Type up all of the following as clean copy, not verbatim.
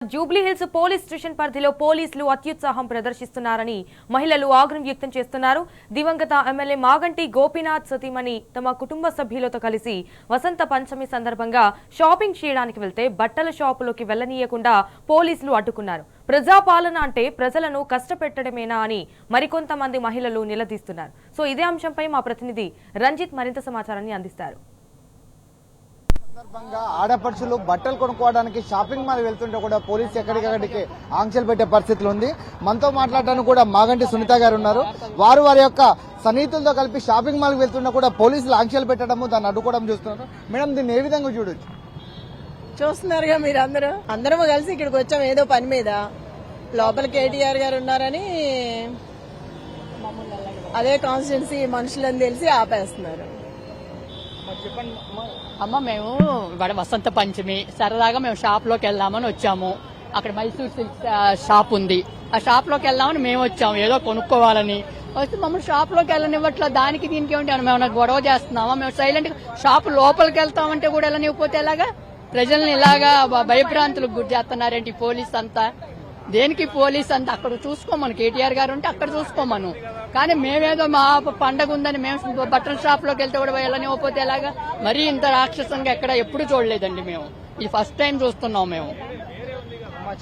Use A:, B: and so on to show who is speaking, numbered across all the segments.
A: Jubilee hills police station పరిధిలో పోలీసులు అత్యుత్సాహం ప్రదర్శిస్తున్నారని మహిళలు ఆగ్రహం వ్యక్తం చేస్తున్నారు. దివంగత ఎమ్మెల్యే మాగంటి గోపీనాథ్ సతీమణి తమ కుటుంబ సభ్యులతో కలిసి వసంత పంచమి సందర్భంగా షాపింగ్ చేయడానికి వెళ్తే బట్టల షాపులోకి వెళ్లనీయకుండా పోలీసులు అడ్డుకున్నారు. ప్రజాపాలన అంటే ప్రజలను కష్టపెట్టడమేనా అని మరికొంతమంది మహిళలు నిలదీస్తున్నారు. సో ఇదే అంశంపై మా ప్రతినిధి రంజిత్ మరింత సమాచారాన్ని అందిస్తారు.
B: సందర్భంగా ఆడపడుచులు బట్టలు కొనుక్కోవడానికి షాపింగ్ మాల్ వెళ్తుంటే కూడా పోలీసు ఎక్కడికక్కడికి ఆంక్షలు పెట్టే పరిస్థితులు ఉంది. మనతో మాట్లాడడానికి కూడా మాగంటి సునీత గారు ఉన్నారు. వారి యొక్క సన్నిహితులతో కలిపి షాపింగ్ మాల్ వెళ్తుంటే కూడా పోలీసులు ఆంక్షలు పెట్టడము, దాన్ని అడ్డుకోవడం చూస్తున్నారు. మేడం, దీన్ని ఏ విధంగా
C: చూస్తున్నారుగా మీరు అందరం కలిసి ఇక్కడికి వచ్చాం ఏదో పని మీద. లోపల కేటీఆర్ గారు ఉన్నారని అదే కాన్స్టిట్యున్సీ మనుషులని తెలిసి ఆపేస్తున్నారు.
D: అమ్మ, మేము ఇవాళ వసంత పంచమి సరదాగా మేము షాప్ లోకి వెళ్దామని వచ్చాము. అక్కడ మైసూర్ సిల్క్ షాప్ ఉంది. ఆ షాప్ లోకి వెళ్దామని మేము వచ్చాము ఏదో కొనుక్కోవాలని. వస్తే మమ్మల్ని షాప్ లోకి వెళ్ళనివ్వట్లా. దానికి దీనికి ఏమిటి మేము గొడవ చేస్తున్నామా? మేము సైలెంట్ గా షాప్ లోపలికి వెళ్తామంటే కూడా వెళ్ళనివ్వకపోతే ఎలాగా? ప్రజల్ని ఇలాగా భయభ్రాంతులకు గురి చేస్తున్నారేంటి పోలీస్ అంతా? దేనికి పోలీస్ అంతా? అక్కడ చూసుకోమను, కేటీఆర్ గారు ఉంటే అక్కడ చూసుకోమను. కానీ మేమేదో మా పండగ ఉందని మేము బట్టల షాప్ లోకి వెళ్తే కూడా వెళ్ళనివ్వకపోతే ఎలాగా? మరీ ఇంత రాక్షసంగా ఎప్పుడు చూడలేదండి. మేము ఇది ఫస్ట్ టైం చూస్తున్నాం. మేము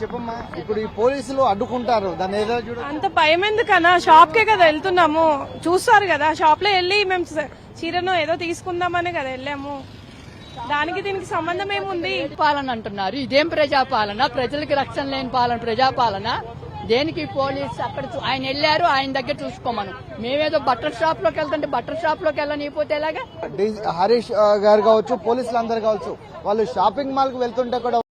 B: చెప్పమ్మా, ఇప్పుడు ఈ పోలీసులు అడ్డుకుంటారు, దాన్ని ఏదో
E: అంత భయం ఎందుకన్నా? షాప్ కే కదా వెళ్తున్నాము, చూస్తారు కదా. షాప్ లో వెళ్ళి మేము చీరను ఏదో తీసుకుందామనే కదా వెళ్ళాము. దానికి దీనికి సంబంధం ఏముంది?
D: పాలన అంటున్నారు. ఇదేం ప్రజాపాలన? ప్రజలకి రక్షణ లేని పాలన ప్రజాపాలన. దేనికి పోలీస్ అక్కడ ఆయన వెళ్ళారు, ఆయన దగ్గర చూసుకోమను. మేమేదో బట్టల షాప్ లోకి వెళ్తుంటే బట్టల షాప్ లోకి వెళ్ళనిపోతే ఎలాగా?
B: హరీష్ గారు కావచ్చు, పోలీసులు అందరు కావచ్చు, వాళ్ళు షాపింగ్ మాల్ కు వెళ్తుంటే కూడా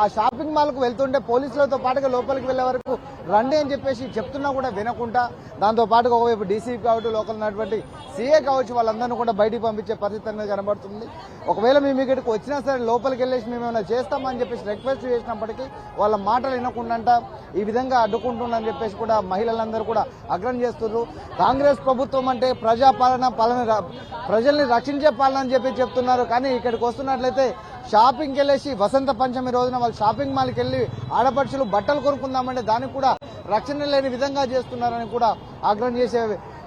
B: ఆ షాపింగ్ మాల్ కు వెళ్తుంటే పోలీసులతో పాటుగా లోపలికి వెళ్లే వరకు రండి అని చెప్పేసి చెప్తున్నా కూడా వినకుండా, దాంతో పాటుగా ఒకవైపు డీసీ కావచ్చు, లోకల్ ఉన్నటువంటి సీఏ కావచ్చు, వాళ్ళందరినీ కూడా బయటికి పంపించే పరిస్థితి అనేది కనబడుతుంది. ఒకవేళ మేము ఇక్కడికి వచ్చినా సరే లోపలికి వెళ్ళేసి మేము ఏమైనా చేస్తామని చెప్పేసి రిక్వెస్ట్ చేసినప్పటికీ వాళ్ళ మాటలు వినకుండా ఈ విధంగా అడ్డుకుంటుందని చెప్పేసి కూడా మహిళలందరూ కూడా అగ్రం చేస్తున్నారు. కాంగ్రెస్ ప్రభుత్వం అంటే ప్రజాపాలన, ప్రజల్ని రక్షించే పాలన అని చెప్పి చెప్తున్నారు. కానీ ఇక్కడికి వస్తున్నట్లయితే షాపింగ్కి వెళ్ళేసి వసంత పంచమి రోజున వాళ్ళు షాపింగ్ మాల్కి వెళ్లి ఆడపడుచులు బట్టలు కొనుక్కుందామంటే దానికి కూడా రక్షణ లేని విధంగా చేస్తున్నారని కూడా ఆగ్రహం చేసే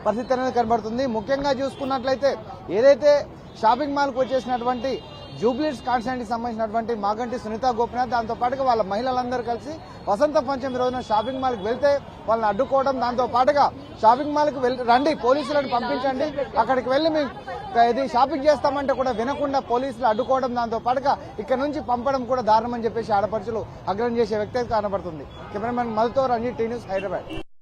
B: పరిస్థితి అనేది కనబడుతుంది. ముఖ్యంగా చూసుకున్నట్లయితే ఏదైతే షాపింగ్ మాల్కి వచ్చేసినటువంటి జూబ్లీస్ కాన్స్టిట్యుయెన్సీకి సంబంధించినటువంటి మాగంటి సునీత గోపీనాథ్, దాంతో పాటుగా వాళ్ళ మహిళలందరూ కలిసి వసంత పంచమి రోజున షాపింగ్ మాల్కి వెళ్తే వాళ్ళని అడ్డుకోవడం, దాంతో పాటుగా షాపింగ్ మాల్కి రండి, పోలీసులను పంపించండి, అక్కడికి వెళ్లి మేము ఇది షాపింగ్ చేస్తామంటే కూడా వినకుండా పోలీసులు అడ్డుకోవడం, దాంతో పాటుగా ఇక్కడ నుంచి పంపడం కూడా దారుణమని చెప్పేసి ఆడపడుచులు అగ్రహం చేసే వ్యక్తి కనబడుతుంది. కెమెరామెన్ మధుతో రంజిత్, టీ న్యూస్, హైదరాబాద్.